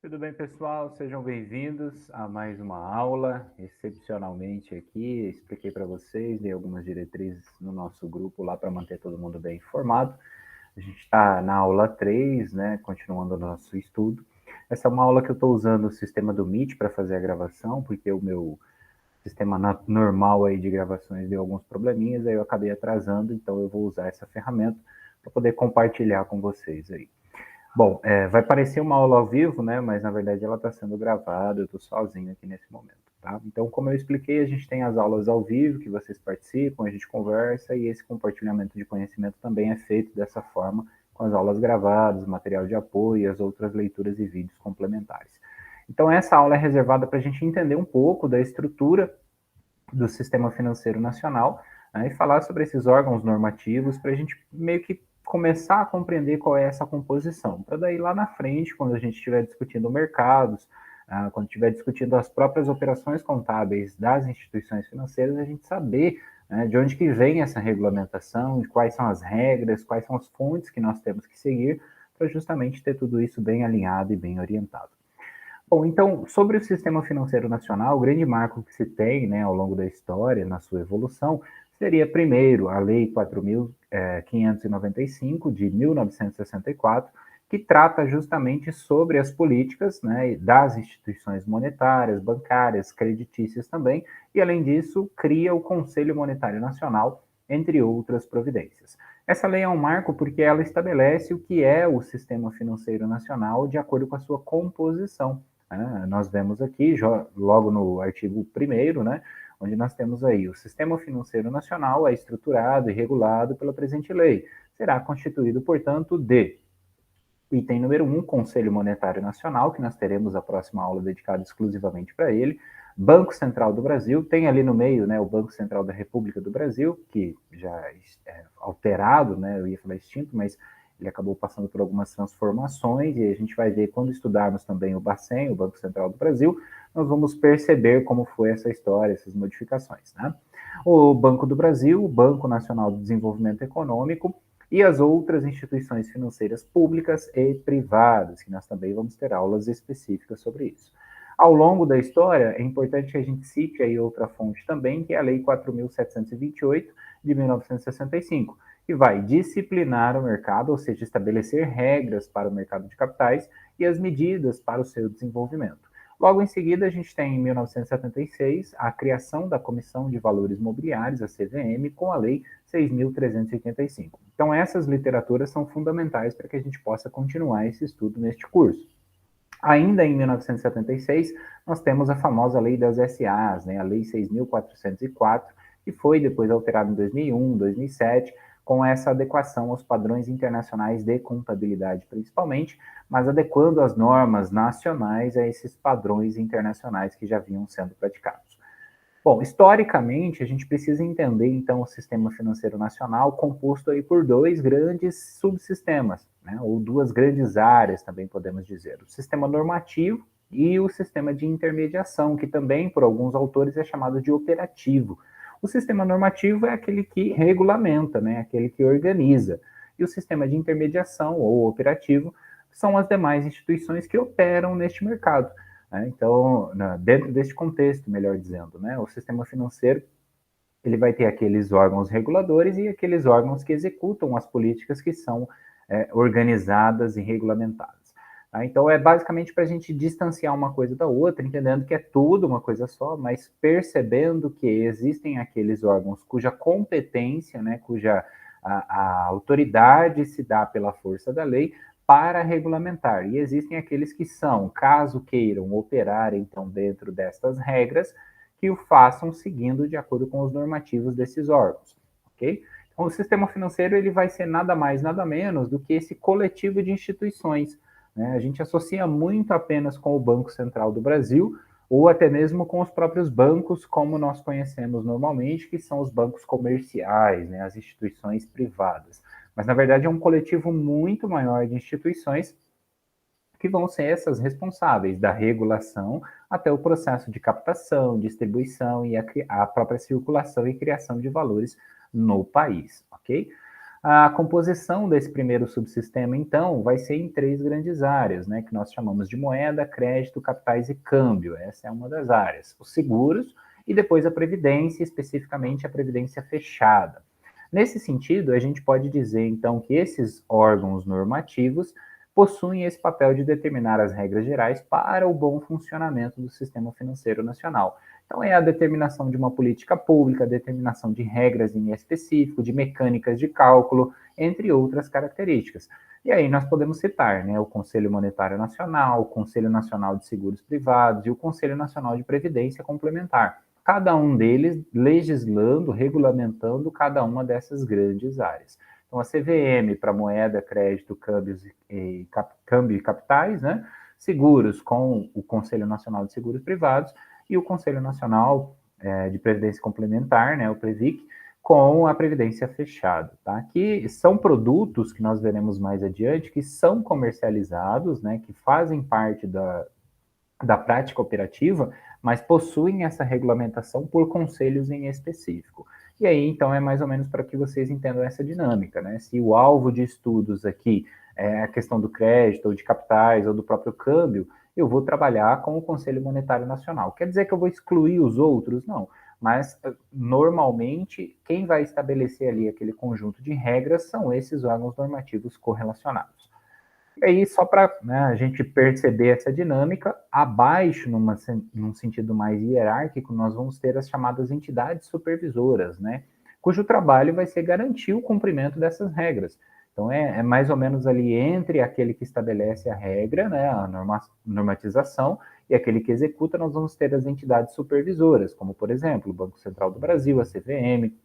Tudo bem, pessoal? Sejam bem-vindos a mais uma aula. Excepcionalmente aqui, expliquei para vocês, dei algumas diretrizes no nosso grupo lá para manter todo mundo bem informado. A gente está na aula 3, né, continuando o nosso estudo. Essa é uma aula que eu estou usando o sistema do Meet para fazer a gravação, porque o meu sistema normal aí de gravações deu alguns probleminhas, aí eu acabei atrasando, então eu vou usar essa ferramenta para poder compartilhar com vocês aí. Bom, vai parecer uma aula ao vivo, né? Mas na verdade ela está sendo gravada, eu estou sozinho aqui nesse momento, tá? Então, como eu expliquei, a gente tem as aulas ao vivo que vocês participam, a gente conversa e esse compartilhamento de conhecimento também é feito dessa forma, com as aulas gravadas, material de apoio e as outras leituras e vídeos complementares. Então, essa aula é reservada para a gente entender um pouco da estrutura do Sistema Financeiro Nacional, né, e falar sobre esses órgãos normativos para a gente meio que começar a compreender qual é essa composição. Para daí lá na frente, quando a gente estiver discutindo mercados, quando estiver discutindo as próprias operações contábeis das instituições financeiras, a gente saber, né, de onde que vem essa regulamentação, de quais são as regras, quais são as fontes que nós temos que seguir para justamente ter tudo isso bem alinhado e bem orientado. Bom, então, sobre o sistema financeiro nacional, o grande marco que se tem, né, ao longo da história, na sua evolução, seria, primeiro, a Lei 4.595, de 1964, que trata justamente sobre as políticas, né, das instituições monetárias, bancárias, creditícias também, e, além disso, cria o Conselho Monetário Nacional, entre outras providências. Essa lei é um marco porque ela estabelece o que é o sistema financeiro nacional de acordo com a sua composição. Nós vemos aqui, logo no artigo 1º, né, onde nós temos aí o Sistema Financeiro Nacional é estruturado e regulado pela presente lei. Será constituído, portanto, de item número 1, Conselho Monetário Nacional, que nós teremos a próxima aula dedicada exclusivamente para ele. Banco Central do Brasil, tem ali no meio, né, o Banco Central da República do Brasil, que já é alterado, né, eu ia falar extinto, mas ele acabou passando por algumas transformações, e a gente vai ver, quando estudarmos também o Bacen, o Banco Central do Brasil, nós vamos perceber como foi essa história, essas modificações, né? O Banco do Brasil, o Banco Nacional de Desenvolvimento Econômico, e as outras instituições financeiras públicas e privadas, que nós também vamos ter aulas específicas sobre isso. Ao longo da história, é importante que a gente cite aí outra fonte também, que é a Lei 4.728, de 1965, que vai disciplinar o mercado, ou seja, estabelecer regras para o mercado de capitais e as medidas para o seu desenvolvimento. Logo em seguida, a gente tem, em 1976, a criação da Comissão de Valores Mobiliários, a CVM, com a Lei 6.385. Então, essas literaturas são fundamentais para que a gente possa continuar esse estudo neste curso. Ainda em 1976, nós temos a famosa Lei das SAs, né, a Lei 6.404, que foi depois alterada em 2001, 2007, com essa adequação aos padrões internacionais de contabilidade, principalmente, mas adequando as normas nacionais a esses padrões internacionais que já vinham sendo praticados. Bom, historicamente, a gente precisa entender, então, o sistema financeiro nacional composto aí por dois grandes subsistemas, né, ou duas grandes áreas, também podemos dizer. O sistema normativo e o sistema de intermediação, que também, por alguns autores, é chamado de operativo. O sistema normativo é aquele que regulamenta, né, aquele que organiza. E o sistema de intermediação, ou operativo, são as demais instituições que operam neste mercado. Então, dentro deste contexto, melhor dizendo, né, o sistema financeiro ele vai ter aqueles órgãos reguladores e aqueles órgãos que executam as políticas que são organizadas e regulamentadas. Então, é basicamente para a gente distanciar uma coisa da outra, entendendo que é tudo uma coisa só, mas percebendo que existem aqueles órgãos cuja competência, né, cuja a autoridade se dá pela força da lei, para regulamentar. E existem aqueles que são, caso queiram operar, então, dentro destas regras, que o façam seguindo de acordo com os normativos desses órgãos, ok? Então, o sistema financeiro ele vai ser nada mais, nada menos do que esse coletivo de instituições, né? A gente associa muito apenas com o Banco Central do Brasil, ou até mesmo com os próprios bancos, como nós conhecemos normalmente, que são os bancos comerciais, né, as instituições privadas. Mas, na verdade, é um coletivo muito maior de instituições que vão ser essas responsáveis da regulação até o processo de captação, distribuição e a própria circulação e criação de valores no país, ok? A composição desse primeiro subsistema, então, vai ser em 3 grandes áreas, né, que nós chamamos de moeda, crédito, capitais e câmbio. Essa é uma das áreas. Os seguros e depois a previdência, especificamente a previdência fechada. Nesse sentido, a gente pode dizer, então, que esses órgãos normativos possuem esse papel de determinar as regras gerais para o bom funcionamento do sistema financeiro nacional. Então, é a determinação de uma política pública, a determinação de regras em específico, de mecânicas de cálculo, entre outras características. E aí nós podemos citar, né, o Conselho Monetário Nacional, o Conselho Nacional de Seguros Privados e o Conselho Nacional de Previdência Complementar. Cada um deles legislando, regulamentando cada uma dessas grandes áreas. Então, a CVM para moeda, crédito, câmbio e capitais, né? Seguros com o Conselho Nacional de Seguros Privados e o Conselho Nacional de Previdência Complementar, né, o PREVIC, com a previdência fechada, tá? Que são produtos que nós veremos mais adiante, que são comercializados, né, que fazem parte da prática operativa, mas possuem essa regulamentação por conselhos em específico. E aí, então, é mais ou menos para que vocês entendam essa dinâmica, né? Se o alvo de estudos aqui é a questão do crédito, ou de capitais, ou do próprio câmbio, eu vou trabalhar com o Conselho Monetário Nacional. Quer dizer que eu vou excluir os outros? Não. Mas, normalmente, quem vai estabelecer ali aquele conjunto de regras são esses órgãos normativos correlacionados. E aí, só para, né, a gente perceber essa dinâmica, abaixo, num sentido mais hierárquico, nós vamos ter as chamadas entidades supervisoras, né, cujo trabalho vai ser garantir o cumprimento dessas regras. Então, é mais ou menos ali entre aquele que estabelece a regra, né, a normatização, e aquele que executa, nós vamos ter as entidades supervisoras, como, por exemplo, o Banco Central do Brasil, a CVM,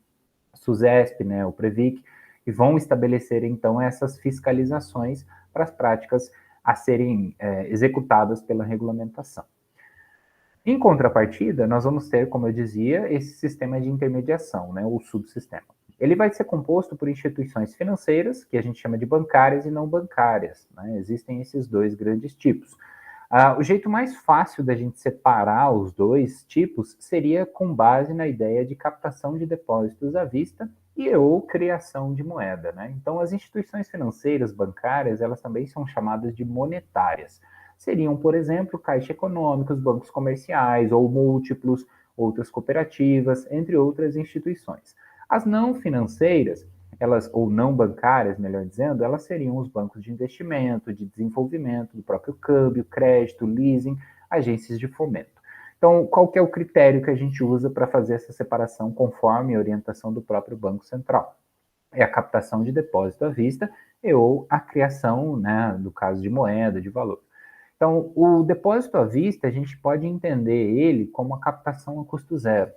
SUSESP, né, o PREVIC, e vão estabelecer, então, essas fiscalizações para as práticas a serem executadas pela regulamentação. Em contrapartida, nós vamos ter, como eu dizia, esse sistema de intermediação, né, o subsistema. Ele vai ser composto por instituições financeiras, que a gente chama de bancárias e não bancárias, né? Existem esses dois grandes tipos. O jeito mais fácil da gente separar os dois tipos seria com base na ideia de captação de depósitos à vista e ou criação de moeda, né? Então, as instituições financeiras bancárias, elas também são chamadas de monetárias. Seriam, por exemplo, caixa econômicos, bancos comerciais ou múltiplos, outras cooperativas, entre outras instituições. As não financeiras, elas, ou não bancárias, melhor dizendo, elas seriam os bancos de investimento, de desenvolvimento, do próprio câmbio, crédito, leasing, agências de fomento. Então, qual que é o critério que a gente usa para fazer essa separação conforme a orientação do próprio Banco Central? É a captação de depósito à vista e ou a criação, né, do caso de moeda, de valor. Então, o depósito à vista, a gente pode entender ele como a captação a custo zero.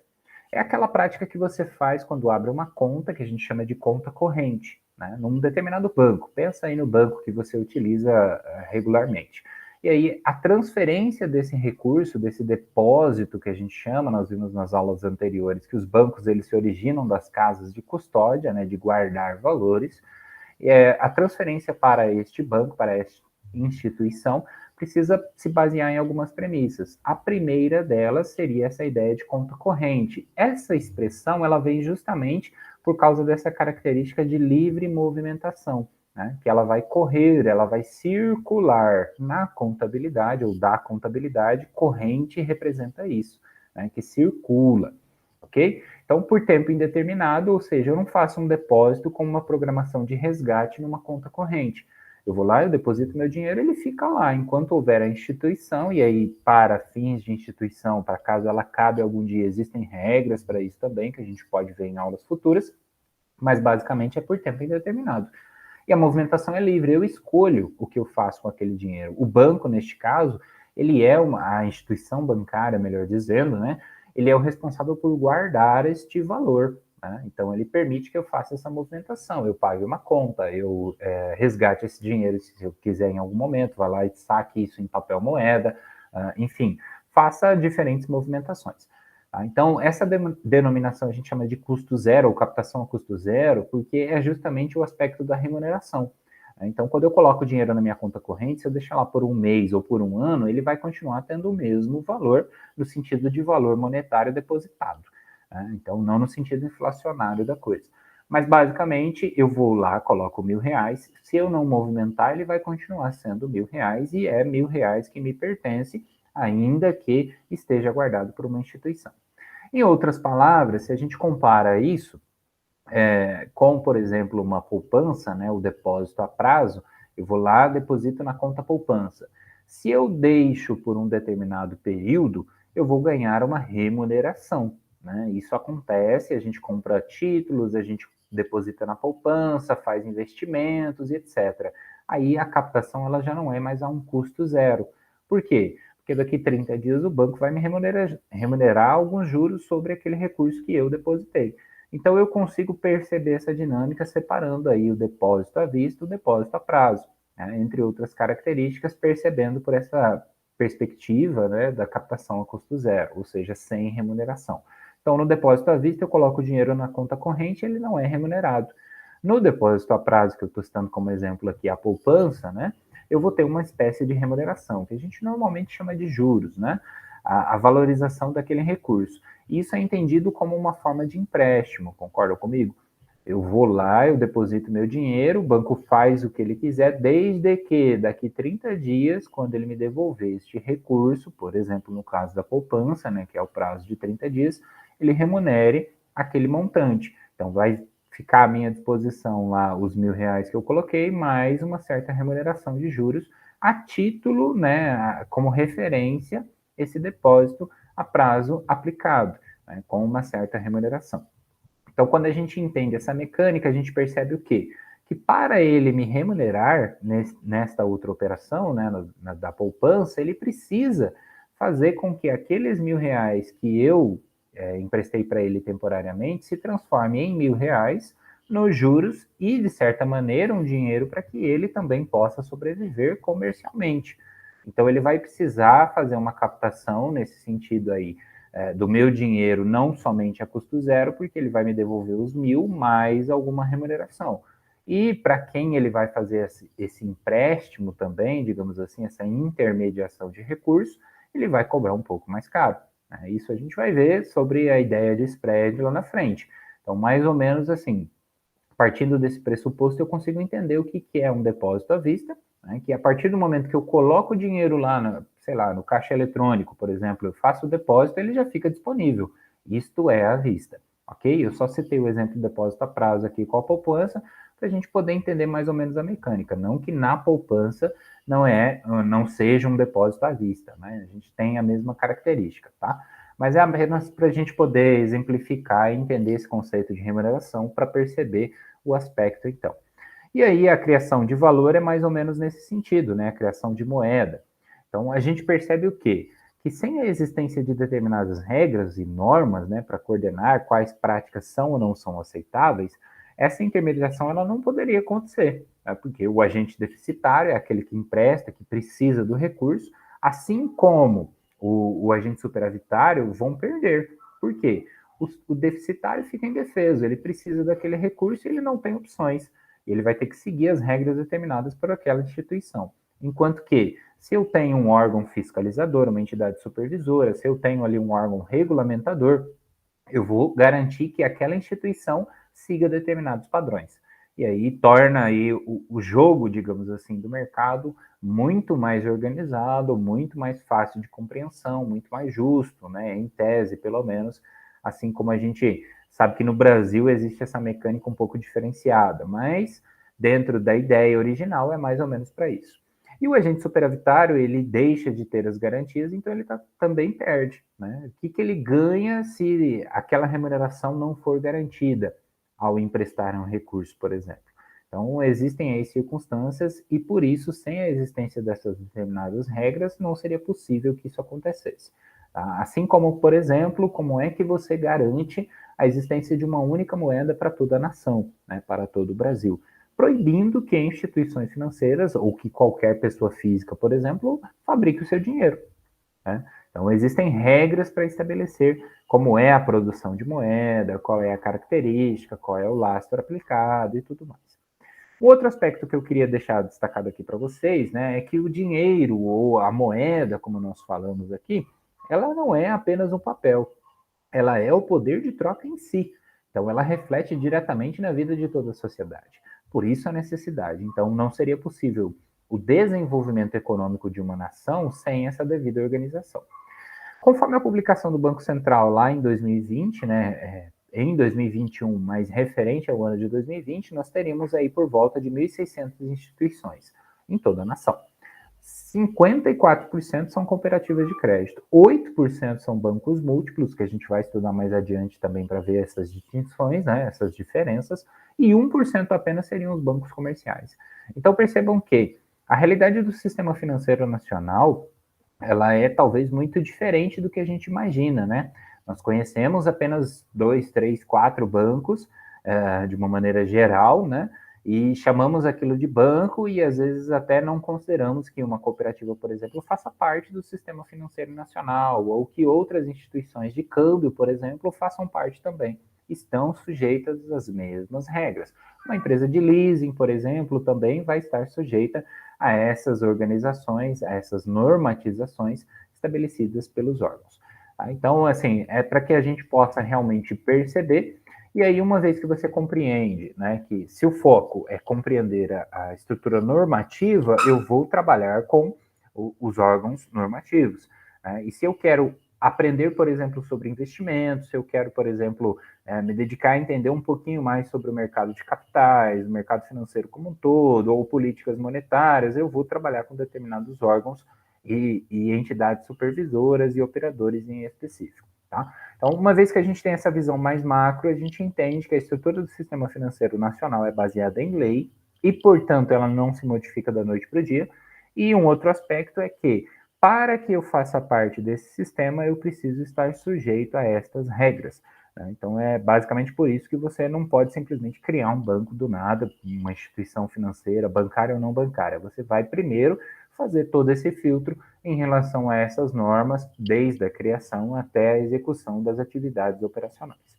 É aquela prática que você faz quando abre uma conta, que a gente chama de conta corrente, né, num determinado banco. Pensa aí no banco que você utiliza regularmente. E aí, a transferência desse recurso, desse depósito que a gente chama, nós vimos nas aulas anteriores que os bancos eles se originam das casas de custódia, né, de guardar valores. A transferência para este banco, para esta instituição, precisa se basear em algumas premissas. A primeira delas seria essa ideia de conta corrente. Essa expressão ela vem justamente por causa dessa característica de livre movimentação, né? Que ela vai correr, ela vai circular na contabilidade ou da contabilidade, corrente representa isso, né? Que circula, ok? Então, por tempo indeterminado, ou seja, eu não faço um depósito com uma programação de resgate numa conta corrente. Eu vou lá, eu deposito meu dinheiro, ele fica lá enquanto houver a instituição, e aí, para fins de instituição, para caso ela cabe algum dia, existem regras para isso também, que a gente pode ver em aulas futuras, mas basicamente é por tempo indeterminado. E a movimentação é livre, eu escolho o que eu faço com aquele dinheiro. O banco, neste caso, ele é a instituição bancária, melhor dizendo, né? Ele é o responsável por guardar este valor. Né? Então, ele permite que eu faça essa movimentação. Eu pague uma conta, eu resgate esse dinheiro se eu quiser em algum momento, vá lá e saque isso em papel moeda, enfim, faça diferentes movimentações. Tá? Então, essa denominação a gente chama de custo zero, ou captação a custo zero, porque é justamente o aspecto da remuneração. Então, quando eu coloco o dinheiro na minha conta corrente, se eu deixar lá por um mês ou por um ano, ele vai continuar tendo o mesmo valor, no sentido de valor monetário depositado. Né? Então, não no sentido inflacionário da coisa. Mas basicamente eu vou lá, coloco R$ 1.000, se eu não movimentar, ele vai continuar sendo R$ 1.000 e é R$ 1.000 que me pertence, ainda que esteja guardado por uma instituição. Em outras palavras, se a gente compara isso com, por exemplo, uma poupança, né, o depósito a prazo, eu vou lá, deposito na conta poupança. Se eu deixo por um determinado período, eu vou ganhar uma remuneração, né? Isso acontece, a gente compra títulos, a gente deposita na poupança, faz investimentos e etc. Aí a captação ela já não é mais a um custo zero. Por quê? Porque daqui 30 dias o banco vai me remunerar alguns juros sobre aquele recurso que eu depositei. Então eu consigo perceber essa dinâmica separando aí o depósito à vista e o depósito a prazo, né, entre outras características, percebendo por essa perspectiva, né, da captação a custo zero, ou seja, sem remuneração. Então no depósito à vista eu coloco o dinheiro na conta corrente, ele não é remunerado. No depósito a prazo, que eu estou citando como exemplo aqui a poupança, né, eu vou ter uma espécie de remuneração, que a gente normalmente chama de juros, né, a valorização daquele recurso. Isso é entendido como uma forma de empréstimo, concorda comigo? Eu vou lá, eu deposito meu dinheiro, o banco faz o que ele quiser, desde que daqui 30 dias, quando ele me devolver este recurso, por exemplo, no caso da poupança, né, que é o prazo de 30 dias, ele remunere aquele montante. Então, vai ficar à minha disposição lá os R$ 1.000 que eu coloquei, mais uma certa remuneração de juros, a título, né, como referência, esse depósito a prazo aplicado, né, com uma certa remuneração. Então, quando a gente entende essa mecânica, a gente percebe o quê? Que para ele me remunerar nesta outra operação, né, da poupança, ele precisa fazer com que aqueles R$ 1.000 que eu emprestei para ele temporariamente se transforme em R$ 1.000 nos juros e, de certa maneira, um dinheiro para que ele também possa sobreviver comercialmente. Então, ele vai precisar fazer uma captação nesse sentido aí, do meu dinheiro, não somente a custo zero, porque ele vai me devolver os 1.000 mais alguma remuneração. E para quem ele vai fazer esse empréstimo também, digamos assim, essa intermediação de recursos, ele vai cobrar um pouco mais caro. Né? Isso a gente vai ver sobre a ideia de spread lá na frente. Então, mais ou menos assim, partindo desse pressuposto, eu consigo entender o que é um depósito à vista, né, que a partir do momento que eu coloco o dinheiro lá, sei lá, no caixa eletrônico, por exemplo, eu faço o depósito, ele já fica disponível. Isto é à vista, ok? Eu só citei o exemplo do depósito a prazo aqui com a poupança, para a gente poder entender mais ou menos a mecânica. Não que na poupança não seja um depósito à vista, né? A gente tem a mesma característica, tá? Mas é apenas para a gente poder exemplificar e entender esse conceito de remuneração para perceber o aspecto, então. E aí a criação de valor é mais ou menos nesse sentido, né? A criação de moeda. Então a gente percebe o quê? Que sem a existência de determinadas regras e normas, né, para coordenar quais práticas são ou não são aceitáveis, essa intermediação ela não poderia acontecer, né? Porque o agente deficitário é aquele que empresta, que precisa do recurso, assim como o agente superavitário vão perder. Por quê? O deficitário fica indefeso, ele precisa daquele recurso e ele não tem opções. Ele vai ter que seguir as regras determinadas por aquela instituição. Enquanto que, se eu tenho um órgão fiscalizador, uma entidade supervisora, se eu tenho ali um órgão regulamentador, eu vou garantir que aquela instituição siga determinados padrões. E aí torna aí o jogo, digamos assim, do mercado muito mais organizado, muito mais fácil de compreensão, muito mais justo, né? Em tese, pelo menos, assim como a gente sabe que no Brasil existe essa mecânica um pouco diferenciada, mas dentro da ideia original é mais ou menos para isso. E o agente superavitário, ele deixa de ter as garantias, então ele também perde. Né? O que ele ganha se aquela remuneração não for garantida ao emprestar um recurso, por exemplo? Então, existem aí circunstâncias e, por isso, sem a existência dessas determinadas regras, não seria possível que isso acontecesse. Tá? Assim como, por exemplo, como é que você garante a existência de uma única moeda para toda a nação, né, para todo o Brasil? Proibindo que instituições financeiras ou que qualquer pessoa física, por exemplo, fabrique o seu dinheiro. Né? Então, existem regras para estabelecer como é a produção de moeda, qual é a característica, qual é o lastro aplicado e tudo mais. O outro aspecto que eu queria deixar destacado aqui para vocês, né, é que o dinheiro ou a moeda, como nós falamos aqui, ela não é apenas um papel, ela é o poder de troca em si. Então, ela reflete diretamente na vida de toda a sociedade. Por isso, a necessidade. Então, não seria possível o desenvolvimento econômico de uma nação sem essa devida organização. Conforme a publicação do Banco Central lá em 2020, né, em 2021, mas referente ao ano de 2020, nós teríamos aí por volta de 1.600 instituições em toda a nação. 54% são cooperativas de crédito, 8% são bancos múltiplos, que a gente vai estudar mais adiante também para ver essas distinções, né, essas diferenças, e 1% apenas seriam os bancos comerciais. Então percebam que a realidade do sistema financeiro nacional, ela é talvez muito diferente do que a gente imagina, né? Nós conhecemos apenas 2, 3, 4 bancos, de uma maneira geral, né? E chamamos aquilo de banco e às vezes até não consideramos que uma cooperativa, por exemplo, faça parte do sistema financeiro nacional ou que outras instituições de câmbio, por exemplo, façam parte também. Estão sujeitas às mesmas regras. Uma empresa de leasing, por exemplo, também vai estar sujeita a essas organizações, a essas normatizações estabelecidas pelos órgãos. Tá? Então, assim, é para que a gente possa realmente perceber. E aí, uma vez que você compreende, né, que se o foco é compreender a estrutura normativa, eu vou trabalhar com os órgãos normativos. Né? E se eu quero aprender, por exemplo, sobre investimentos, se eu quero, por exemplo, me dedicar a entender um pouquinho mais sobre o mercado de capitais, o mercado financeiro como um todo, ou políticas monetárias, eu vou trabalhar com determinados órgãos e entidades supervisoras e operadores em específico. Tá? Então, uma vez que a gente tem essa visão mais macro, a gente entende que a estrutura do sistema financeiro nacional é baseada em lei e, portanto, ela não se modifica da noite para o dia. E um outro aspecto é que, para que eu faça parte desse sistema, eu preciso estar sujeito a estas regras. Né? Então, é basicamente por isso que você não pode simplesmente criar um banco do nada, uma instituição financeira, bancária ou não bancária. Você vai primeiro fazer todo esse filtro em relação a essas normas, desde a criação até a execução das atividades operacionais.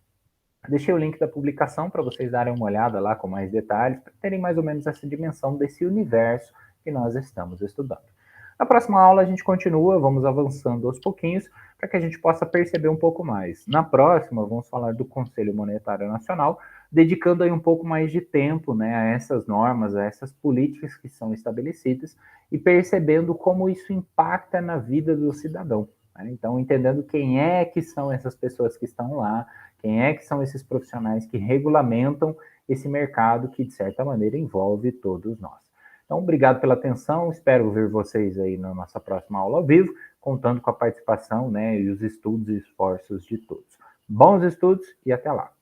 Deixei o link da publicação para vocês darem uma olhada lá com mais detalhes, para terem mais ou menos essa dimensão desse universo que nós estamos estudando. Na próxima aula a gente continua, vamos avançando aos pouquinhos, para que a gente possa perceber um pouco mais. Na próxima, vamos falar do Conselho Monetário Nacional, dedicando aí um pouco mais de tempo, né, a essas normas, a essas políticas que são estabelecidas e percebendo como isso impacta na vida do cidadão. Né? Então, entendendo quem é que são essas pessoas que estão lá, quem é que são esses profissionais que regulamentam esse mercado que, de certa maneira, envolve todos nós. Então, obrigado pela atenção, espero ver vocês aí na nossa próxima aula ao vivo, contando com a participação, né, e os estudos e esforços de todos. Bons estudos e até lá!